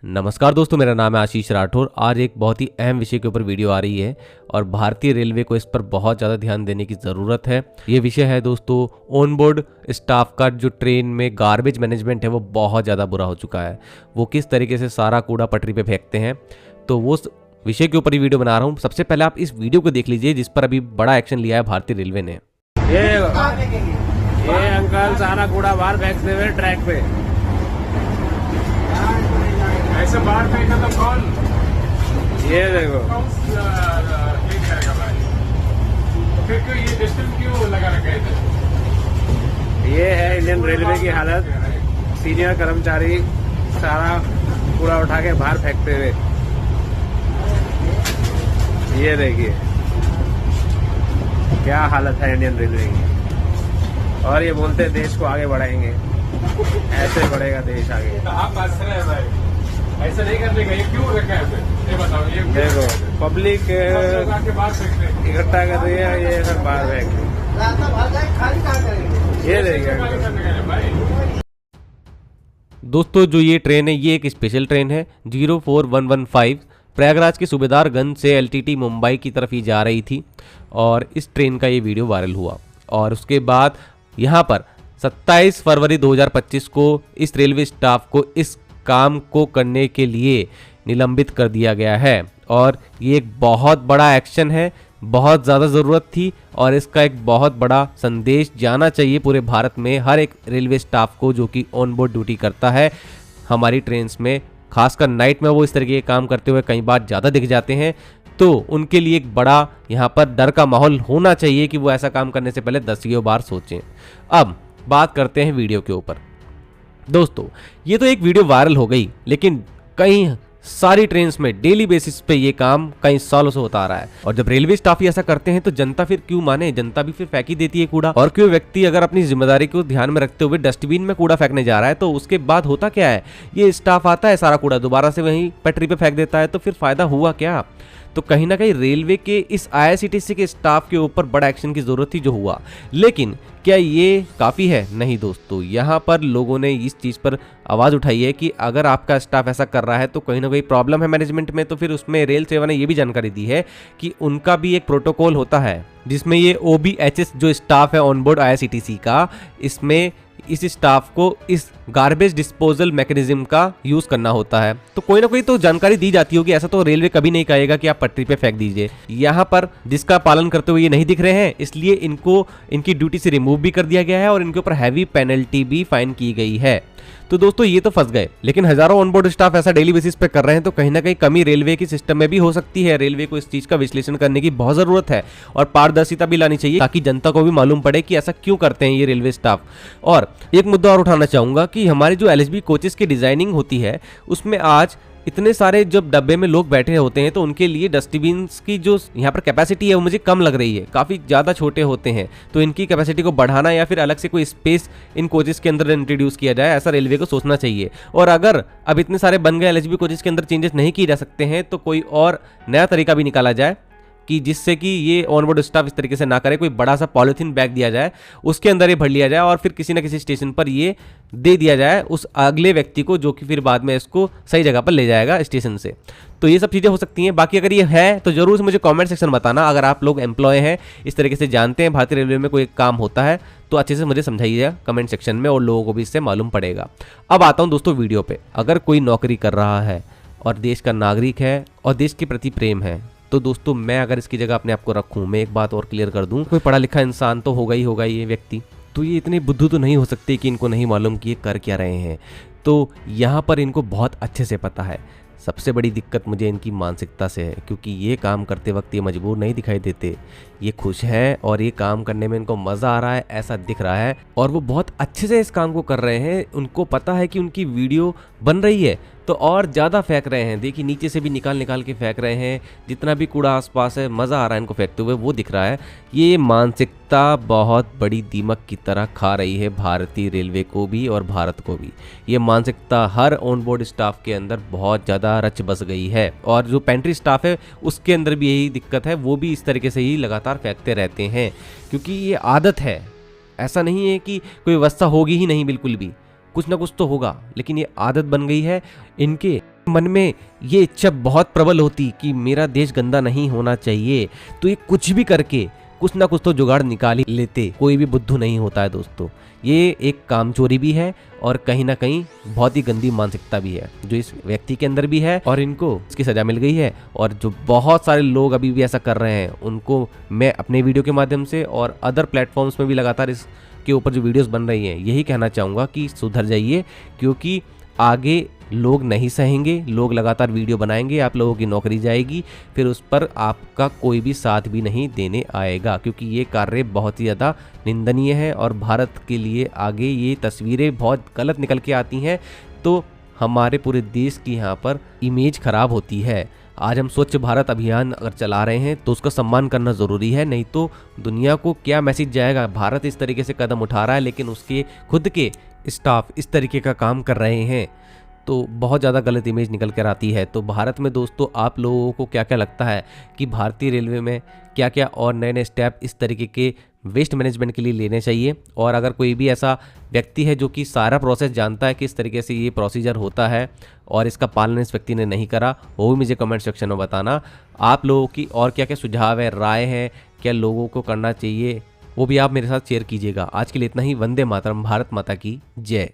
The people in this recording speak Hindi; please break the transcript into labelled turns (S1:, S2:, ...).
S1: नमस्कार दोस्तों, मेरा नाम है आशीष राठौर। आज एक बहुत ही अहम विषय के ऊपर वीडियो आ रही है और भारतीय रेलवे को इस पर बहुत ज़्यादा ध्यान देने की ज़रूरत है। ये विषय है दोस्तों ऑन बोर्ड स्टाफ का जो ट्रेन में गार्बेज मैनेजमेंट है वो बहुत ज़्यादा बुरा हो चुका है। वो किस तरीके से सारा कूड़ा पटरी पे फेंकते हैं, तो वो विषय के ऊपर ही वीडियो बना रहा हूँ। सबसे पहले आप इस वीडियो को देख लीजिए जिस पर अभी बड़ा एक्शन लिया है भारतीय रेलवे ने।
S2: ये अंकल सारा कूड़ा बाहर फेंकते हुए ट्रैक पे।
S3: ऐसे बाहर फेंका तो कौन
S2: ये देखो
S3: क्लीन करेगा भाई? तो फिर क्यों ये डस्टबिन क्यों लगा रखा है इधर?
S2: ये है इंडियन रेलवे की हालत। सीनियर कर्मचारी सारा कूड़ा उठा के बाहर फेंकते हुए, ये देखिए क्या हालत है इंडियन रेलवे की। और ये बोलते हैं देश को आगे बढ़ाएंगे, ऐसे बढ़ेगा देश आगे।
S3: तो आप बात कर रहे हैं भाई, ऐसा नहीं करने का। ये क्यों रखा है फिर? ये बताओ। ये
S2: देखो पब्लिक
S3: के बाद फेंकते हैं।
S2: इकट्ठा कर रही है, ये सब बाहर फेंक रही है। ये देखिए
S1: दोस्तों जो ये ट्रेन है ये एक स्पेशल ट्रेन है 04115 प्रयागराज के सूबेदारगंज से एलटीटी मुंबई की तरफ ही जा रही थी और इस ट्रेन का ये वीडियो वायरल हुआ। और उसके बाद यहाँ पर 27 फरवरी 2025 को इस रेलवे स्टाफ को इस काम को करने के लिए निलंबित कर दिया गया है। और ये एक बहुत बड़ा एक्शन है, बहुत ज़्यादा ज़रूरत थी और इसका एक बहुत बड़ा संदेश जाना चाहिए पूरे भारत में हर एक रेलवे स्टाफ को जो कि ऑन बोर्ड ड्यूटी करता है। हमारी ट्रेन्स में खासकर नाइट में वो इस तरीके के काम करते हुए कई बार ज़्यादा दिख जाते हैं, तो उनके लिए एक बड़ा यहाँ पर डर का माहौल होना चाहिए कि वो ऐसा काम करने से पहले 10 बार सोचें। अब बात करते हैं वीडियो के ऊपर। दोस्तों ये तो एक वीडियो वायरल हो गई, लेकिन कई सारी ट्रेन्स में डेली बेसिस पे ये काम कई सालों से होता आ रहा है। और जब रेलवे स्टाफ ही ऐसा करते हैं तो जनता फिर क्यों माने? जनता भी फिर फेंक ही देती है कूड़ा। और क्यों व्यक्ति अगर अपनी जिम्मेदारी को ध्यान में रखते हुए डस्टबिन में कूड़ा फेंकने जा रहा है तो उसके बाद होता क्या है? ये स्टाफ आता है, सारा कूड़ा दोबारा से वहीं पटरी पे फेंक देता है, तो फिर फायदा हुआ क्या? तो कहीं ना कहीं रेलवे के इस आईआरसीटीसी के स्टाफ के ऊपर बड़ा एक्शन की जरूरत थी जो हुआ। लेकिन क्या ये काफ़ी है? नहीं दोस्तों, यहाँ पर लोगों ने इस चीज़ पर आवाज़ उठाई है कि अगर आपका स्टाफ ऐसा कर रहा है तो कहीं ना कहीं प्रॉब्लम है मैनेजमेंट में। तो फिर उसमें रेल सेवा ने ये भी जानकारी दी है कि उनका भी एक प्रोटोकॉल होता है जिसमें ये OBHS जो स्टाफ है ऑन बोर्ड आईआरसीटीसी का, इसमें इस स्टाफ को इस गार्बेज डिस्पोजल मैकेनिज्म का यूज करना होता है। तो कोई ना कोई तो जानकारी दी जाती होगी, ऐसा तो रेलवे कभी नहीं कहेगा कि आप पटरी पे फेंक दीजिए। यहाँ पर जिसका पालन करते हुए ये नहीं दिख रहे हैं, इसलिए इनको इनकी ड्यूटी से रिमूव भी कर दिया गया है और इनके ऊपर हैवी पेनल्टी भी फाइन की गई है। तो दोस्तों ये तो फंस गए, लेकिन हजारों ऑनबोर्ड स्टाफ ऐसा डेली बेसिस पे कर रहे हैं, तो कहीं ना कहीं कमी रेलवे की सिस्टम में भी हो सकती है। रेलवे को इस चीज का विश्लेषण करने की बहुत जरूरत है और पारदर्शिता भी लानी चाहिए ताकि जनता को भी मालूम पड़े कि ऐसा क्यों करते हैं ये रेलवे स्टाफ। और एक मुद्दा और उठाना चाहूंगा कि हमारी जो LHB कोचेस की डिजाइनिंग होती है उसमें आज इतने सारे जब डब्बे में लोग बैठे होते हैं तो उनके लिए डस्टबिन की जो यहाँ पर कैपेसिटी है वो मुझे कम लग रही है, काफ़ी ज़्यादा छोटे होते हैं। तो इनकी कैपेसिटी को बढ़ाना या फिर अलग से कोई स्पेस इन कोचेस के अंदर इंट्रोड्यूस किया जाए, ऐसा रेलवे को सोचना चाहिए। और अगर अब इतने सारे बन गए LHB कोचेस के अंदर चेंजेस नहीं किए जा सकते हैं तो कोई और नया तरीका भी निकाला जाए कि जिससे कि ये ऑनबोर्ड स्टाफ इस तरीके से ना करे। कोई बड़ा सा पॉलिथीन बैग दिया जाए, उसके अंदर ये भर लिया जाए और फिर किसी ना किसी स्टेशन पर ये दे दिया जाए उस अगले व्यक्ति को जो कि फिर बाद में इसको सही जगह पर ले जाएगा स्टेशन से। तो ये सब चीज़ें हो सकती हैं। बाकी अगर ये है तो जरूर से मुझे कमेंट सेक्शन बताना। अगर आप लोग एम्प्लॉय हैं, इस तरीके से जानते हैं भारतीय रेलवे में कोई काम होता है, तो अच्छे से मुझे समझाइएगा कमेंट सेक्शन में और लोगों को भी इससे मालूम पड़ेगा। अब आता हूँ दोस्तों वीडियो पे। अगर कोई नौकरी कर रहा है और देश का नागरिक है और देश के प्रति प्रेम है, तो दोस्तों मैं अगर इसकी जगह अपने आप को रखूं, मैं एक बात और क्लियर कर दूं, कोई पढ़ा लिखा इंसान तो होगा ही होगा ये व्यक्ति, तो ये इतने बुद्धू तो नहीं हो सकते कि इनको नहीं मालूम कि ये कर क्या रहे हैं। तो यहाँ पर इनको बहुत अच्छे से पता है। सबसे बड़ी दिक्कत मुझे इनकी मानसिकता से है, क्योंकि ये काम करते वक्त ये मजबूर नहीं दिखाई देते, ये खुश हैं और ये काम करने में इनको मज़ा आ रहा है ऐसा दिख रहा है और वो बहुत अच्छे से इस काम को कर रहे हैं। उनको पता है कि उनकी वीडियो बन रही है तो और ज़्यादा फेंक रहे हैं। देखिए नीचे से भी निकाल निकाल के फेंक रहे हैं, जितना भी कूड़ा आसपास है मज़ा आ रहा है इनको फेंकते हुए, वो दिख रहा है। ये मानसिकता बहुत बड़ी दीमक की तरह खा रही है भारतीय रेलवे को भी और भारत को भी। ये मानसिकता हर ऑनबोर्ड स्टाफ के अंदर बहुत ज़्यादा रच बस गई है और जो पेंट्री स्टाफ है उसके अंदर भी यही दिक्कत है। वो भी इस तरीके से ही लगातार फेंकते रहते हैं क्योंकि ये आदत है। ऐसा नहीं है कि कोई व्यवस्था होगी ही नहीं, बिल्कुल भी कुछ ना कुछ तो होगा, लेकिन ये आदत बन गई है इनके मन में ये इच्छा बहुत प्रबल होती कि मेरा देश गंदा नहीं होना चाहिए, तो ये कुछ भी करके कुछ ना कुछ तो जुगाड़ निकाल ही लेते। कोई भी बुद्धू नहीं होता है दोस्तों। ये एक कामचोरी भी है और कहीं ना कहीं बहुत ही गंदी मानसिकता भी है जो इस व्यक्ति के अंदर भी है, और इनको इसकी सजा मिल गई है। और जो बहुत सारे लोग अभी भी ऐसा कर रहे हैं उनको मैं अपने वीडियो के माध्यम से और अदर प्लेटफॉर्म्स में भी लगातार इसके ऊपर जो वीडियोस बन रही हैं यही कहना चाहूँगा कि सुधर जाइए, क्योंकि आगे लोग नहीं सहेंगे। लोग लगातार वीडियो बनाएंगे, आप लोगों की नौकरी जाएगी, फिर उस पर आपका कोई भी साथ भी नहीं देने आएगा, क्योंकि ये कार्य बहुत ही ज़्यादा निंदनीय है और भारत के लिए आगे ये तस्वीरें बहुत गलत निकल के आती हैं तो हमारे पूरे देश की यहाँ पर इमेज खराब होती है। आज हम स्वच्छ भारत अभियान अगर चला रहे हैं तो उसका सम्मान करना ज़रूरी है, नहीं तो दुनिया को क्या मैसेज जाएगा। भारत इस तरीके से कदम उठा रहा है लेकिन उसके खुद के स्टाफ इस तरीके का काम कर रहे हैं तो बहुत ज़्यादा गलत इमेज निकल कर आती है। तो भारत में दोस्तों आप लोगों को क्या क्या लगता है कि भारतीय रेलवे में क्या क्या और नए नए स्टेप इस तरीके के वेस्ट मैनेजमेंट के लिए लेने चाहिए? और अगर कोई भी ऐसा व्यक्ति है जो कि सारा प्रोसेस जानता है किस तरीके से ये प्रोसीजर होता है और इसका पालन इस व्यक्ति ने नहीं करा, वो भी मुझे कमेंट सेक्शन में बताना। आप लोगों की और क्या क्या सुझाव है, राय है, क्या लोगों को करना चाहिए, वो भी आप मेरे साथ शेयर कीजिएगा। आज के लिए इतना ही। वंदे मातरम। भारत माता की जय।